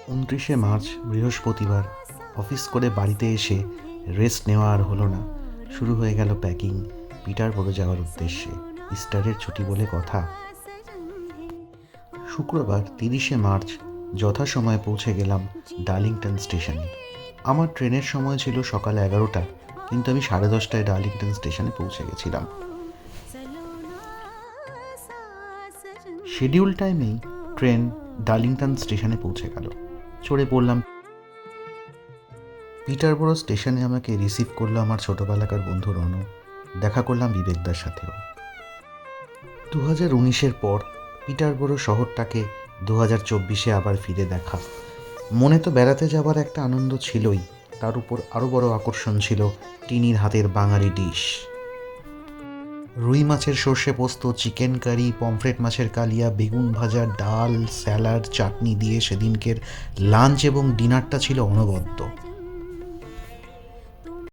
29শে March বৃহস্পতিবার office করে বাড়িতে এসে রেস্ট নেওয়া আর হলো না। শুরু হয়ে গেল প্যাকিং পিটারবরো যাওয়ার উদ্দেশ্যে। ইস্টারের ছুটি বলে কথা। শুক্রবার 30শে মার্চ যথাসময়ে পৌঁছে গেলাম ডার্লিংটন স্টেশনে। আমার ট্রেনের সময় ছিল সকাল 11টা, কিন্তু আমি 10:30টায় ডার্লিংটন স্টেশনে পৌঁছে গেছিলাম। শিডিউল টাইমেই ট্রেন ডার্লিংটন স্টেশনে পৌঁছে গেল। চড়ে পড়লাম। পিটারবরো স্টেশনে আমাকে রিসিভ করলো আমার ছোটোবেলাকার বন্ধু রনু। দেখা করলাম বিবেকদার সাথেও। 2019-এর পর পিটারবরো শহরটাকে 2024-এ আবার ফিরে দেখা। মনে তো বেড়াতে যাবার একটা আনন্দ ছিলই, তার উপর আরও বড় আকর্ষণ ছিল টিনির হাতের বাঙালি ডিশ। রুই মাছের সর্ষে পোস্ত, চিকেন কারি, পমফ্রেট মাছের কালিয়া, বেগুন ভাজা, ডাল, স্যালাড, চাটনি দিয়ে সেদিনকের লাঞ্চ এবং ডিনারটা ছিল অনবদ্য।